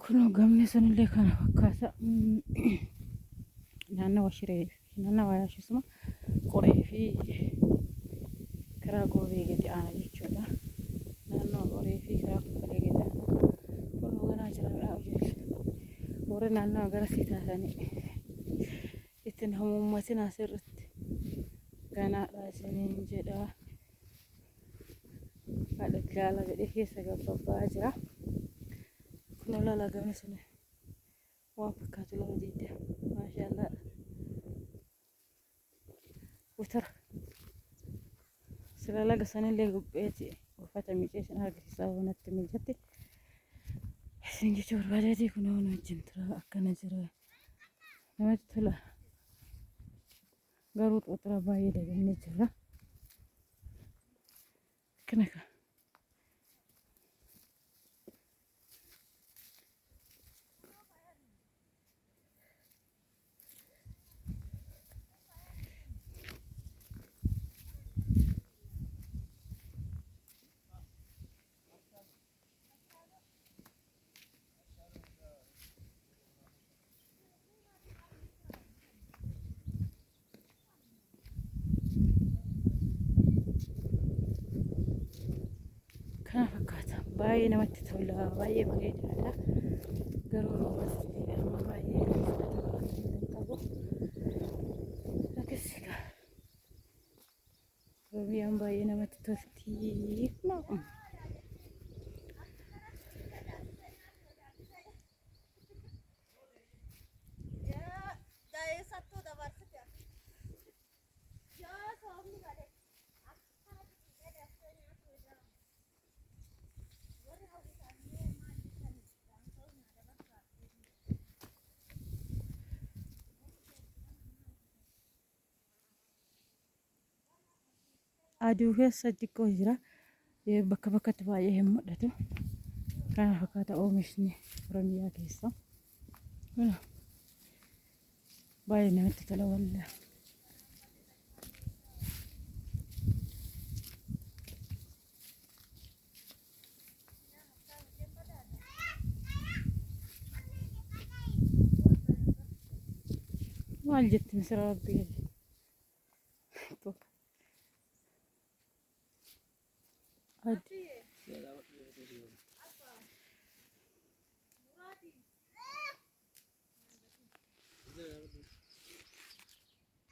kunoo gamni sunillee kana fakkaata. Naannawa shiree naannawa yaashisuma qoree fi karaa goobee gadi aana jechuudha. Naannoo qoree fi karaa goobee gadi aana kunoo ganaa jira warri naannawa gara sii taatanii ittiin hamuummatiin asirratti ganaadha isiniin jedha. Haadha ilaala jedhee keessa gabbabbaa jira. Kunoo laala gamni sun waan fakkaatu lama jedha. Maashaallah. Witara sila laga sanillee gubbeeti uffata miiceessan argisiisaa wanatti mijatti isin jecha barbaadeeti kunoo wajjin tura akkana jira namatti tola garuu xuxura baay'ee dagannee jira akkana ka kana fakkaata baay'ee namatti tola baay'ee bareedaadha garuu roobasni amma baay'ee qabu akkasiga roobiyaan baay'ee namatti tolti aduu keessa xiqqoo jira bakka bakkatti baay'ee hin mul'atu kana fakkaata oomishni oromiyaa keessa baay'ee namatti tola wallee maal jetti misira rabbii adi